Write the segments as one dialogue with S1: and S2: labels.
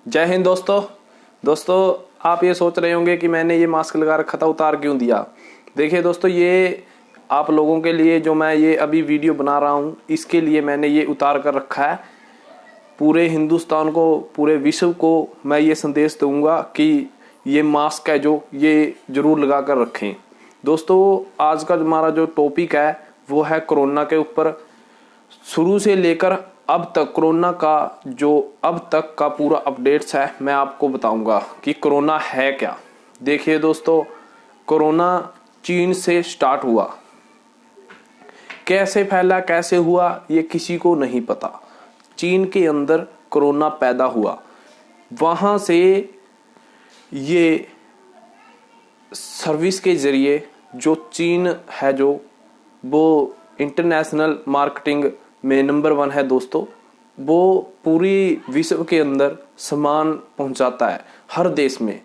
S1: जय हिंद दोस्तों आप ये सोच रहे होंगे कि मैंने ये मास्क लगा रखा था, उतार क्यों दिया। देखिए दोस्तों, ये आप लोगों के लिए जो मैं ये अभी वीडियो बना रहा हूँ, इसके लिए मैंने ये उतार कर रखा है। पूरे हिंदुस्तान को, पूरे विश्व को मैं ये संदेश दूंगा कि ये मास्क है जो ये जरूर लगा कर रखें। दोस्तों, आज का हमारा जो टॉपिक है वो है कोरोना के ऊपर। शुरू से लेकर अब तक कोरोना का जो अब तक का पूरा अपडेट्स है, मैं आपको बताऊंगा कि कोरोना है क्या। देखिए दोस्तों, कोरोना चीन से स्टार्ट हुआ, कैसे फैला, कैसे हुआ, ये किसी को नहीं पता। चीन के अंदर कोरोना पैदा हुआ, वहां से ये सर्विस के जरिए जो चीन है जो वो इंटरनेशनल मार्केटिंग में नंबर 1 है दोस्तों। वो पूरी विश्व के अंदर सामान पहुंचाता है हर देश में,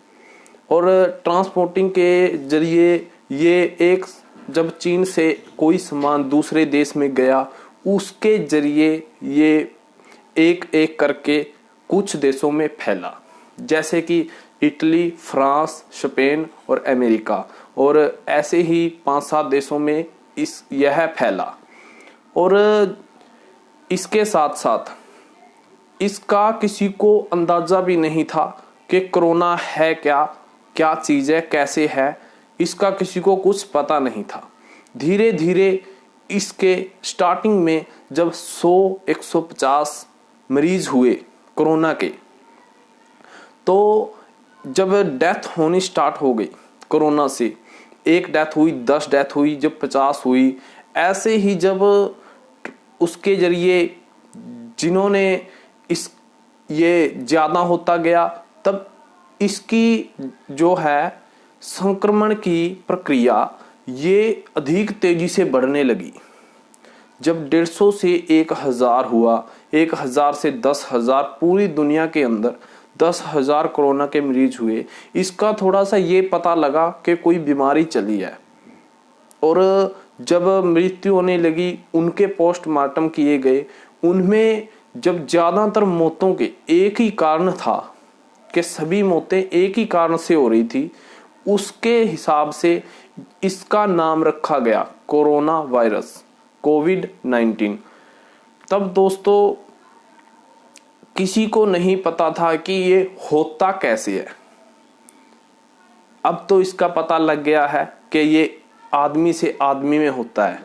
S1: और ट्रांसपोर्टिंग के जरिए ये एक जब चीन से कोई सामान दूसरे देश में गया, उसके जरिए ये एक एक करके कुछ देशों में फैला, जैसे कि इटली, फ्रांस, स्पेन और अमेरिका, और ऐसे ही 5-7 देशों में यह फैला। और इसके साथ साथ इसका किसी को अंदाजा भी नहीं था कि कोरोना है क्या, क्या चीज है, कैसे है, इसका किसी को कुछ पता नहीं था। धीरे धीरे इसके स्टार्टिंग में जब 100-150 मरीज हुए कोरोना के, तो जब डेथ होनी स्टार्ट हो गई कोरोना से, 1 डेथ हुई, 10 डेथ हुई, जब 50 हुई, ऐसे ही जब उसके जरिए जिन्होंने ये ज्यादा होता गया, तब इसकी जो है संक्रमण की प्रक्रिया ये अधिक तेजी से बढ़ने लगी। जब 150 से 1000 हुआ, 1000 से 10,000, पूरी दुनिया के अंदर 10,000 कोरोना के मरीज हुए। इसका थोड़ा सा ये पता लगा कि कोई बीमारी चली है, और जब मृत्यु होने लगी, उनके पोस्टमार्टम किए गए। उनमें जब ज्यादातर मौतों के एक ही कारण था कि सभी मौतें एक ही कारण से हो रही थी, उसके हिसाब से इसका नाम रखा गया कोरोना वायरस, कोविड-19। तब दोस्तों किसी को नहीं पता था कि ये होता कैसे है। अब तो इसका पता लग गया है कि ये आदमी से आदमी में होता है,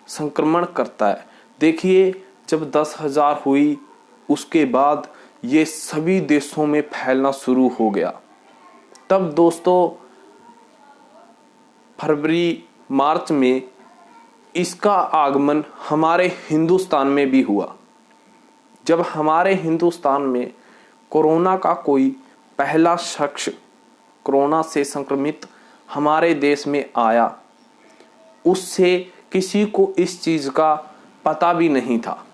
S1: संक्रमण करता है। देखिए, जब 10,000 हुई, उसके बाद ये सभी देशों में फैलना शुरू हो गया। तब दोस्तों फरवरी मार्च में इसका आगमन हमारे हिंदुस्तान में भी हुआ। जब हमारे हिंदुस्तान में कोरोना का कोई पहला शख्स कोरोना से संक्रमित हमारे देश में आया, उससे किसी को इस चीज का पता भी नहीं था।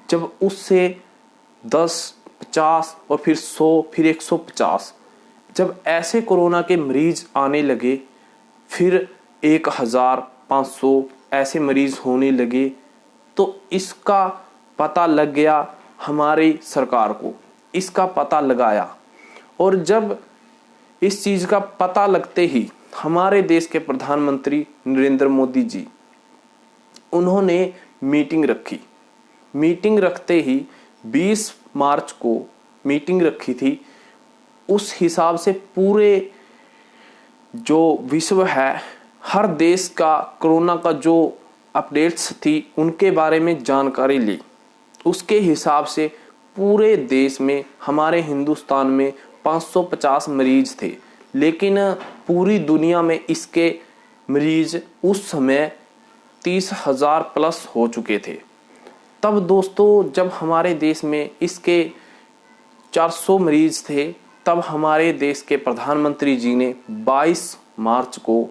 S1: जब उससे 10, 50 और फिर 100, फिर 150, जब ऐसे कोरोना के मरीज आने लगे, फिर 1,500 ऐसे मरीज होने लगे, तो इसका पता लग गया हमारी सरकार को, इसका पता लगाया। और जब इस चीज का पता लगते ही हमारे देश के प्रधानमंत्री नरेंद्र मोदी जी, उन्होंने मीटिंग रखी। मीटिंग रखते ही 20 मार्च को मीटिंग रखी थी। उस हिसाब से पूरे जो विश्व है, हर देश का कोरोना का जो अपडेट्स थी उनके बारे में जानकारी ली। उसके हिसाब से पूरे देश में, हमारे हिंदुस्तान में 550 मरीज थे, लेकिन पूरी दुनिया में इसके मरीज उस समय 30,000 प्लस हो चुके थे। तब दोस्तों जब हमारे देश में इसके 400 मरीज थे, तब हमारे देश के प्रधानमंत्री जी ने 22 मार्च को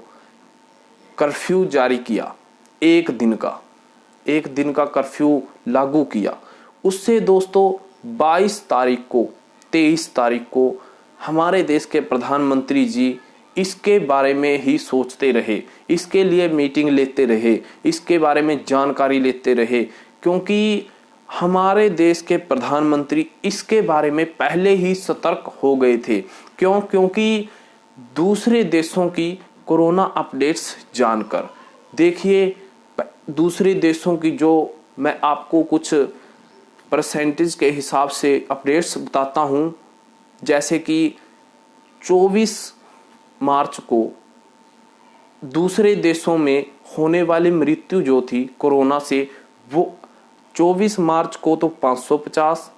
S1: कर्फ्यू जारी किया। एक दिन का कर्फ्यू लागू किया। उससे दोस्तों 22 तारीख को, 23 तारीख को हमारे देश के प्रधानमंत्री जी इसके बारे में ही सोचते रहे, इसके लिए मीटिंग लेते रहे, इसके बारे में जानकारी लेते रहे, क्योंकि हमारे देश के प्रधानमंत्री इसके बारे में पहले ही सतर्क हो गए थे। क्योंकि दूसरे देशों की कोरोना अपडेट्स जानकर, देखिए दूसरे देशों की जो मैं आपको कुछ परसेंटेज के हिसाब से अपडेट्स बताता हूं, जैसे कि 24 मार्च को दूसरे देशों में होने वाली मृत्यु जो थी कोरोना से, वो 24 मार्च को तो 550,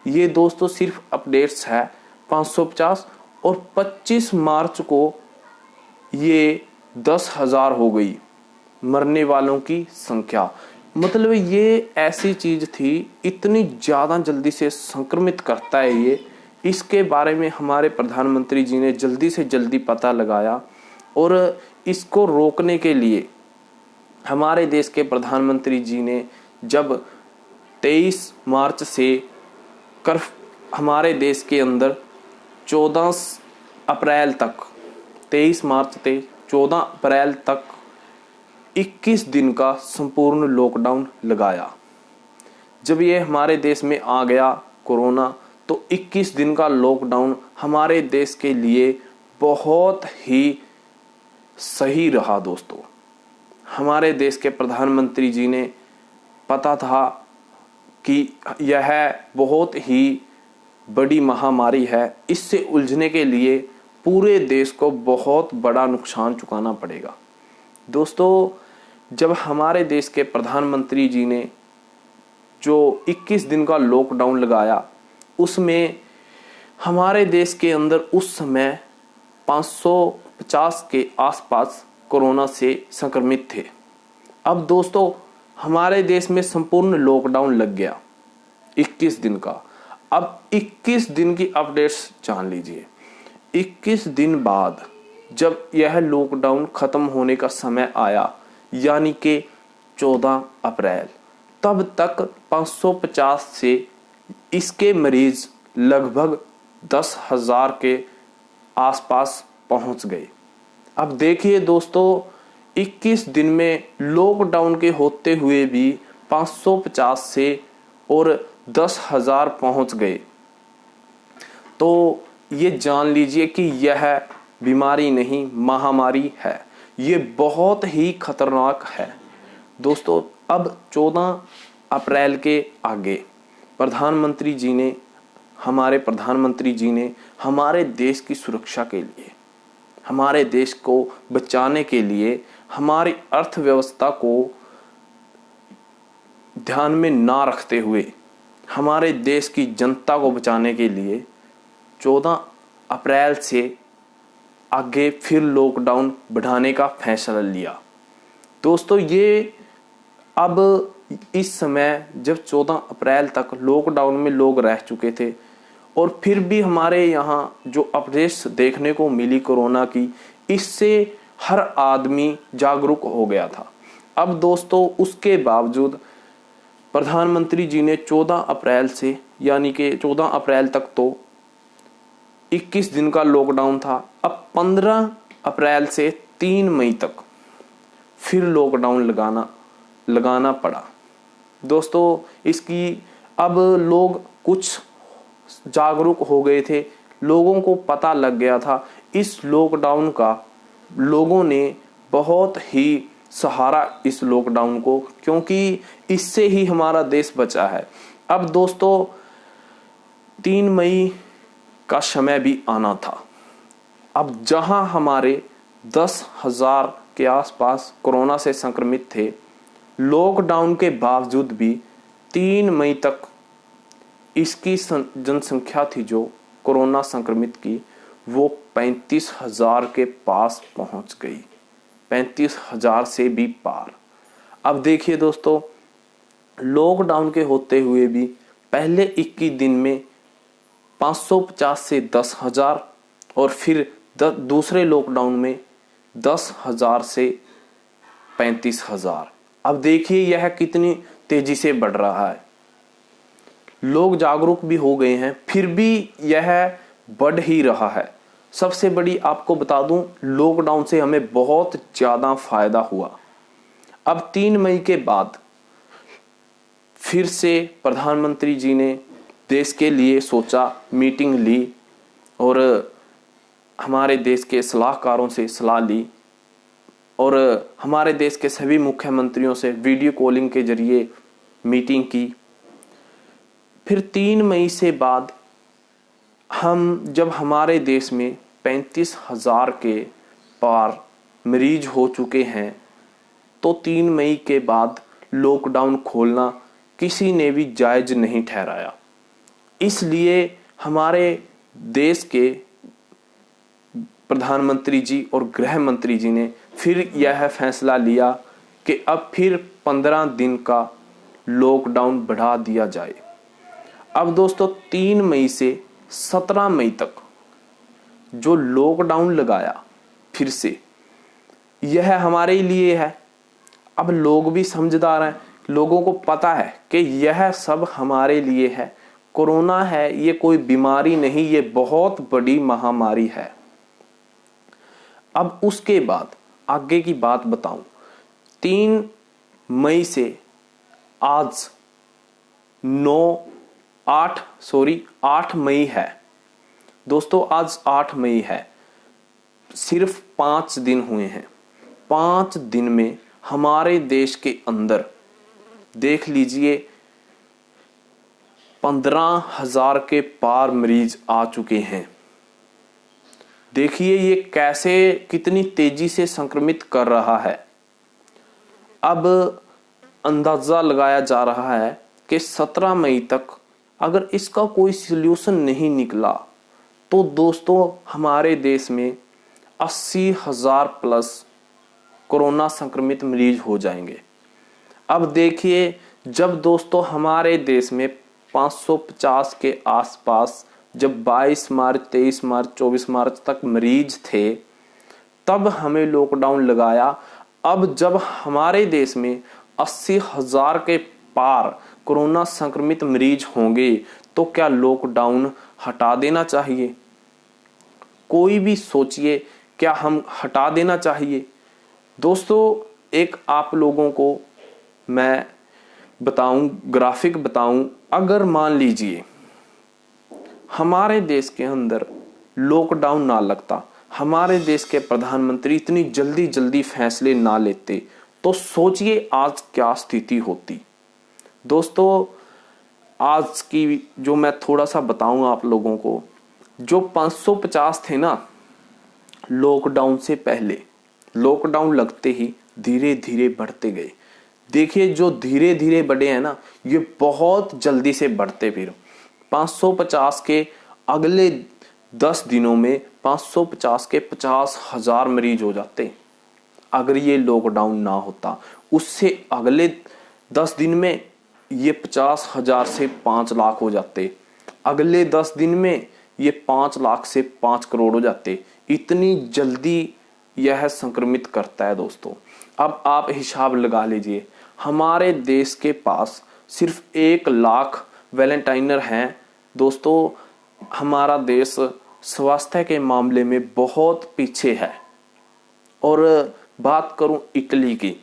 S1: ये दोस्तों सिर्फ अपडेट्स है 550, और 25 मार्च को ये 10,000 हो गई मरने वालों की संख्या। मतलब ये ऐसी चीज थी, इतनी ज्यादा जल्दी से संक्रमित करता है ये। इसके बारे में हमारे प्रधानमंत्री जी ने जल्दी से जल्दी पता लगाया, और इसको रोकने के लिए हमारे देश के प्रधानमंत्री जी ने जब 23 मार्च से हमारे देश के अंदर 14 अप्रैल तक, 23 मार्च से 14 अप्रैल तक 21 दिन का संपूर्ण लॉकडाउन लगाया। जब ये हमारे देश में आ गया कोरोना, तो 21 दिन का लॉकडाउन हमारे देश के लिए बहुत ही सही रहा दोस्तों। हमारे देश के प्रधानमंत्री जी ने पता था कि यह बहुत ही बड़ी महामारी है, इससे उलझने के लिए पूरे देश को बहुत बड़ा नुकसान चुकाना पड़ेगा। दोस्तों, जब हमारे देश के प्रधानमंत्री जी ने जो 21 दिन का लॉकडाउन लगाया, उसमें हमारे देश के अंदर उस समय 550 के आसपास कोरोना से संक्रमित थे। अब दोस्तों हमारे देश में संपूर्ण लॉकडाउन लग गया 21 दिन का। अब 21 दिन की अपडेट्स जान लीजिए। 21 दिन बाद जब यह लॉकडाउन खत्म होने का समय आया, यानी कि 14 अप्रैल, तब तक 550 से इसके मरीज लगभग 10,000 के आसपास पहुंच गए। अब देखिए दोस्तों, 21 दिन में लॉकडाउन के होते हुए भी 550 से और 10,000 पहुंच गए, तो ये जान लीजिए कि यह बीमारी नहीं, महामारी है। ये बहुत ही खतरनाक है दोस्तों। अब 14 अप्रैल के आगे हमारे प्रधानमंत्री जी ने हमारे देश की सुरक्षा के लिए, हमारे देश को बचाने के लिए, हमारी अर्थव्यवस्था को ध्यान में ना रखते हुए, हमारे देश की जनता को बचाने के लिए 14 अप्रैल से आगे फिर लॉकडाउन बढ़ाने का फैसला लिया। दोस्तों ये अब इस समय जब 14 अप्रैल तक लॉकडाउन में लोग रह चुके थे, और फिर भी हमारे यहाँ जो अपडेट्स देखने को मिली कोरोना की, इससे हर आदमी जागरूक हो गया था। अब दोस्तों उसके बावजूद प्रधानमंत्री जी ने 14 अप्रैल से, यानी कि 14 अप्रैल तक तो 21 दिन का लॉकडाउन था। अब 15 अप्रैल से 3 मई तक फिर लॉकडाउन लगाना पड़ा। दोस्तों इसकी अब लोग कुछ जागरूक हो गए थे, लोगों को पता लग गया था इस लॉकडाउन का। लोगों ने बहुत ही सहारा इस लॉकडाउन को, क्योंकि इससे ही हमारा देश बचा है। अब दोस्तों 3 मई का समय भी आना था। अब जहां हमारे 10,000 के आसपास कोरोना से संक्रमित थे, लॉकडाउन के बावजूद भी 3 मई तक इसकी जनसंख्या थी जो कोरोना संक्रमित की, वो 35,000 के पास पहुंच गई, 35,000 से भी पार। अब देखिए दोस्तों, लॉकडाउन के होते हुए भी पहले 21 दिन में 550 से 10,000, और फिर दूसरे लॉकडाउन में 10,000 से 35,000। अब देखिए यह कितनी तेजी से बढ़ रहा है। लोग जागरूक भी हो गए हैं, फिर भी यह बढ़ ही रहा है। सबसे बड़ी आपको बता दूं, लॉकडाउन से हमें बहुत ज्यादा फायदा हुआ। अब 3 मई के बाद फिर से प्रधानमंत्री जी ने देश के लिए सोचा, मीटिंग ली और हमारे देश के सलाहकारों से सलाह ली और हमारे देश के सभी मुख्यमंत्रियों से वीडियो कॉलिंग के जरिए मीटिंग की। फिर 3 मई से बाद जब हमारे देश में 35,000 के पार मरीज हो चुके हैं, तो 3 मई के बाद लॉकडाउन खोलना किसी ने भी जायज नहीं ठहराया। इसलिए हमारे देश के प्रधानमंत्री जी और गृह मंत्री जी ने फिर यह फैसला लिया कि अब फिर 15 दिन का लॉकडाउन बढ़ा दिया जाए। अब दोस्तों 3 मई से 17 मई तक जो लॉकडाउन लगाया फिर से, यह हमारे लिए है। अब लोग भी समझदार हैं, लोगों को पता है कि यह सब हमारे लिए है। कोरोना है, ये कोई बीमारी नहीं, ये बहुत बड़ी महामारी है। अब उसके बाद आगे की बात बताऊं, 3 मई से आज 8 मई है दोस्तों, आज 8 मई है। सिर्फ 5 दिन हुए हैं। 5 दिन में हमारे देश के अंदर देख लीजिए 15,000 के पार मरीज आ चुके हैं। देखिए ये कैसे, कितनी तेजी से संक्रमित कर रहा है। अब अंदाजा लगाया जा रहा है कि 17 मई तक अगर इसका कोई सलूशन नहीं निकला तो दोस्तों हमारे देश में 80,000 प्लस कोरोना संक्रमित मरीज हो जाएंगे। अब देखिए, जब दोस्तों हमारे देश में 550 के आसपास जब 22 मार्च, 23 मार्च, 24 मार्च तक मरीज थे, तब हमें लॉकडाउन लगाया। अब जब हमारे देश में 80,000 के पार कोरोना संक्रमित मरीज होंगे तो क्या लॉकडाउन हटा देना चाहिए? कोई भी सोचिए, क्या हम हटा देना चाहिए? दोस्तों एक आप लोगों को मैं बताऊं, ग्राफिक बताऊं, अगर मान लीजिए हमारे देश के अंदर लॉकडाउन ना लगता, हमारे देश के प्रधानमंत्री इतनी जल्दी जल्दी फैसले ना लेते, तो सोचिए आज क्या स्थिति होती। दोस्तों आज की जो मैं थोड़ा सा बताऊं आप लोगों को, जो 550 थे ना लॉकडाउन से पहले, लॉकडाउन लगते ही धीरे धीरे बढ़ते गए। देखिए जो धीरे धीरे बढ़े हैं ना, ये बहुत जल्दी से बढ़ते। फिर 550 के अगले 10 दिनों में 550 के 50,000 मरीज हो जाते अगर ये लॉकडाउन ना होता। उससे अगले 10 दिन में ये 50,000 से 5 लाख हो जाते। अगले 10 दिन में ये 5 लाख से 5 करोड़ हो जाते। इतनी जल्दी यह संक्रमित करता है दोस्तों। अब आप हिसाब लगा लीजिए, हमारे देश के पास सिर्फ 1 लाख वैलेंटाइनर हैं दोस्तों। हमारा देश स्वास्थ्य के मामले में बहुत पीछे है। और बात करूं इटली की,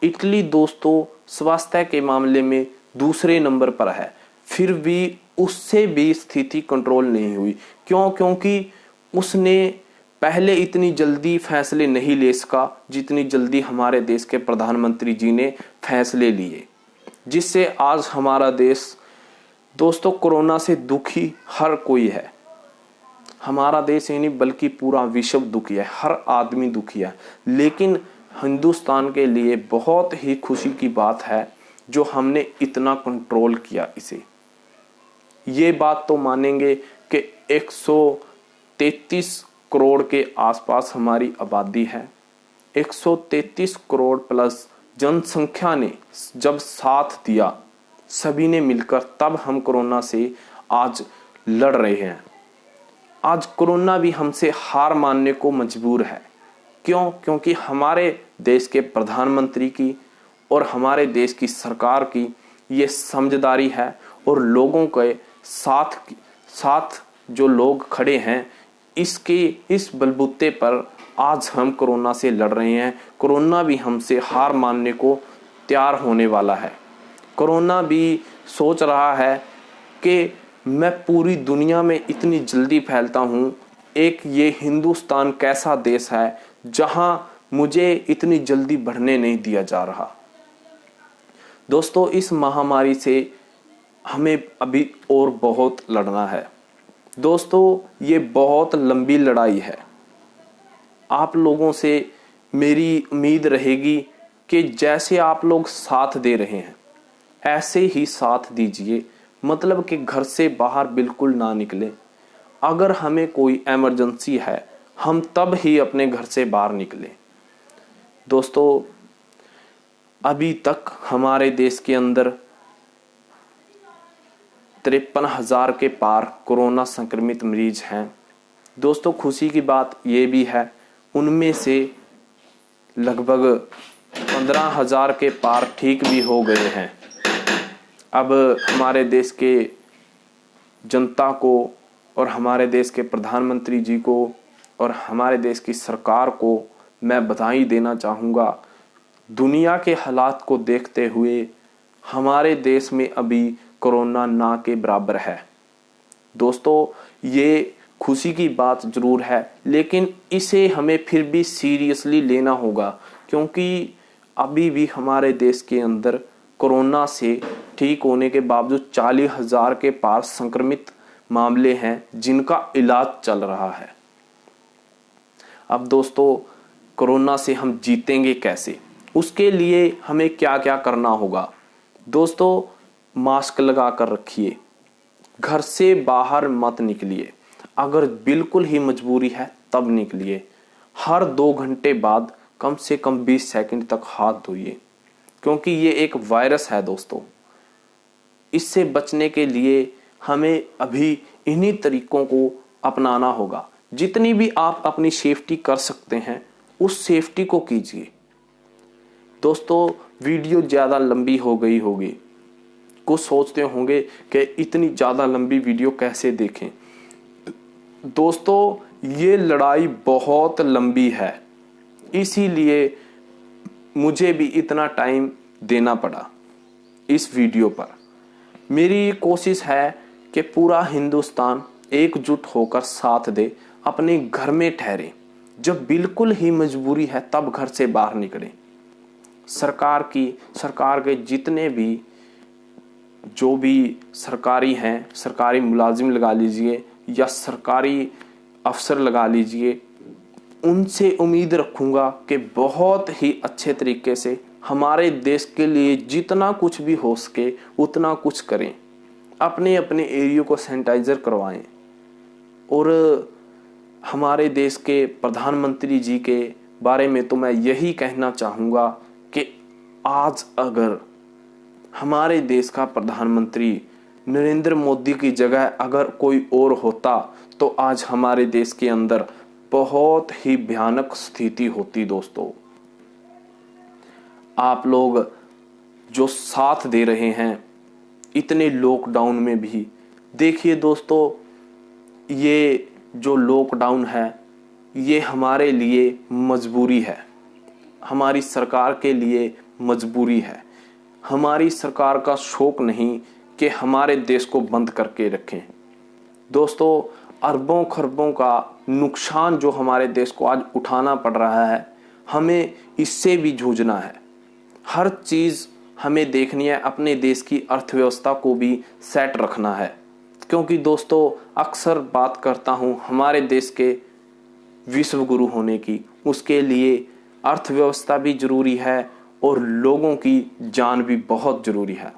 S1: इटली दोस्तों स्वास्थ्य के मामले में दूसरे नंबर पर है, फिर भी उससे भी स्थिति कंट्रोल नहीं हुई। क्यों? क्योंकि उसने पहले इतनी जल्दी फैसले नहीं ले सका जितनी जल्दी हमारे देश के प्रधानमंत्री जी ने फैसले लिए, जिससे आज हमारा देश दोस्तों कोरोना से दुखी हर कोई है। हमारा देश ही नहीं बल्कि पूरा विश्व दुखी है, हर आदमी दुखी है। लेकिन हिंदुस्तान के लिए बहुत ही खुशी की बात है जो हमने इतना कंट्रोल किया इसे। ये बात तो मानेंगे कि 133 करोड़ के आसपास हमारी आबादी है। 133 करोड़ प्लस जनसंख्या ने जब साथ दिया सभी ने मिलकर, तब हम कोरोना से आज लड़ रहे हैं। आज कोरोना भी हमसे हार मानने को मजबूर है। क्यों? क्योंकि हमारे देश के प्रधानमंत्री की और हमारे देश की सरकार की ये समझदारी है और लोगों के साथ जो लोग खड़े हैं, इस बलबूते पर आज हम कोरोना से लड़ रहे हैं। कोरोना भी हमसे हार मानने को तैयार होने वाला है। कोरोना भी सोच रहा है कि मैं पूरी दुनिया में इतनी जल्दी फैलता हूँ, एक ये हिंदुस्तान कैसा देश है जहां मुझे इतनी जल्दी बढ़ने नहीं दिया जा रहा। दोस्तों, इस महामारी से हमें अभी और बहुत लड़ना है। दोस्तों, ये बहुत लंबी लड़ाई है। आप लोगों से मेरी उम्मीद रहेगी कि जैसे आप लोग साथ दे रहे हैं ऐसे ही साथ दीजिए, मतलब कि घर से बाहर बिल्कुल ना निकलें। अगर हमें कोई इमरजेंसी है हम तब ही अपने घर से बाहर निकलें। दोस्तों, अभी तक हमारे देश के अंदर 53,000 के पार कोरोना संक्रमित मरीज हैं। दोस्तों, खुशी की बात ये भी है, उनमें से लगभग 15,000 के पार ठीक भी हो गए हैं। अब हमारे देश के जनता को और हमारे देश के प्रधानमंत्री जी को और हमारे देश की सरकार को मैं बधाई देना चाहूँगा। दुनिया के हालात को देखते हुए हमारे देश में अभी कोरोना ना के बराबर है। दोस्तों, ये खुशी की बात जरूर है, लेकिन इसे हमें फिर भी सीरियसली लेना होगा, क्योंकि अभी भी हमारे देश के अंदर कोरोना से ठीक होने के बावजूद 40,000 के पार संक्रमित मामले हैं जिनका इलाज चल रहा है। अब दोस्तों, कोरोना से हम जीतेंगे कैसे, उसके लिए हमें क्या क्या करना होगा। दोस्तों, मास्क लगा कर रखिए, घर से बाहर मत निकलिए, अगर बिल्कुल ही मजबूरी है तब निकलिए। हर 2 घंटे बाद कम से कम 20 सेकंड तक हाथ धोइए, क्योंकि ये एक वायरस है। दोस्तों, इससे बचने के लिए हमें अभी इन्हीं तरीकों को अपनाना होगा। जितनी भी आप अपनी सेफ्टी कर सकते हैं उस सेफ्टी को कीजिए। दोस्तों, वीडियो ज़्यादा लंबी हो गई होगी, कुछ सोचते होंगे कि इतनी ज़्यादा लंबी वीडियो कैसे देखें। दोस्तों, ये लड़ाई बहुत लंबी है, इसीलिए मुझे भी इतना टाइम देना पड़ा इस वीडियो पर। मेरी कोशिश है कि पूरा हिंदुस्तान एकजुट होकर साथ दे, अपने घर में ठहरे, जब बिल्कुल ही मजबूरी है तब घर से बाहर निकलें। सरकार के जितने भी जो भी सरकारी हैं, सरकारी मुलाजिम लगा लीजिए या सरकारी अफसर लगा लीजिए, उनसे उम्मीद रखूंगा कि बहुत ही अच्छे तरीके से हमारे देश के लिए जितना कुछ भी हो सके उतना कुछ करें। अपने अपने एरिया को सैनिटाइजर करवाएं। और हमारे देश के प्रधानमंत्री जी के बारे में तो मैं यही कहना चाहूँगा कि आज अगर हमारे देश का प्रधानमंत्री नरेंद्र मोदी की जगह अगर कोई और होता तो आज हमारे देश के अंदर बहुत ही भयानक स्थिति होती। दोस्तों, आप लोग जो साथ दे रहे हैं इतने लॉकडाउन में भी, देखिए दोस्तों, ये जो लॉकडाउन है ये हमारे लिए मजबूरी है, हमारी सरकार के लिए मजबूरी है। हमारी सरकार का शौक नहीं कि हमारे देश को बंद करके रखें। दोस्तों, अरबों खरबों का नुकसान जो हमारे देश को आज उठाना पड़ रहा है, हमें इससे भी जूझना है। हर चीज़ हमें देखनी है, अपने देश की अर्थव्यवस्था को भी सेट रखना है। क्योंकि दोस्तों, अक्सर बात करता हूँ हमारे देश के विश्व गुरु होने की, उसके लिए अर्थव्यवस्था भी जरूरी है और लोगों की जान भी बहुत जरूरी है,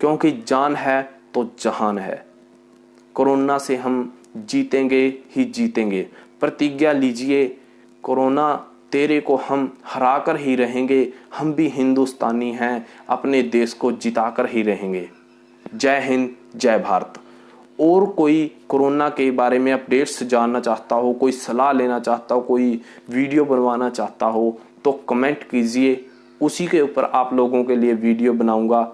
S1: क्योंकि जान है तो जहान है। कोरोना से हम जीतेंगे ही जीतेंगे। प्रतिज्ञा लीजिए, कोरोना तेरे को हम हरा कर ही रहेंगे, हम भी हिंदुस्तानी हैं, अपने देश को जिताकर ही रहेंगे। जय हिंद, जय भारत। और कोई कोरोना के बारे में अपडेट्स जानना चाहता हो, कोई सलाह लेना चाहता हो, कोई वीडियो बनवाना चाहता हो तो कमेंट कीजिए, उसी के ऊपर आप लोगों के लिए वीडियो बनाऊंगा।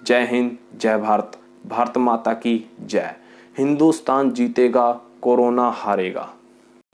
S1: जय हिंद, जय भारत। भारत माता की जय। हिंदुस्तान जीतेगा, कोरोना हारेगा।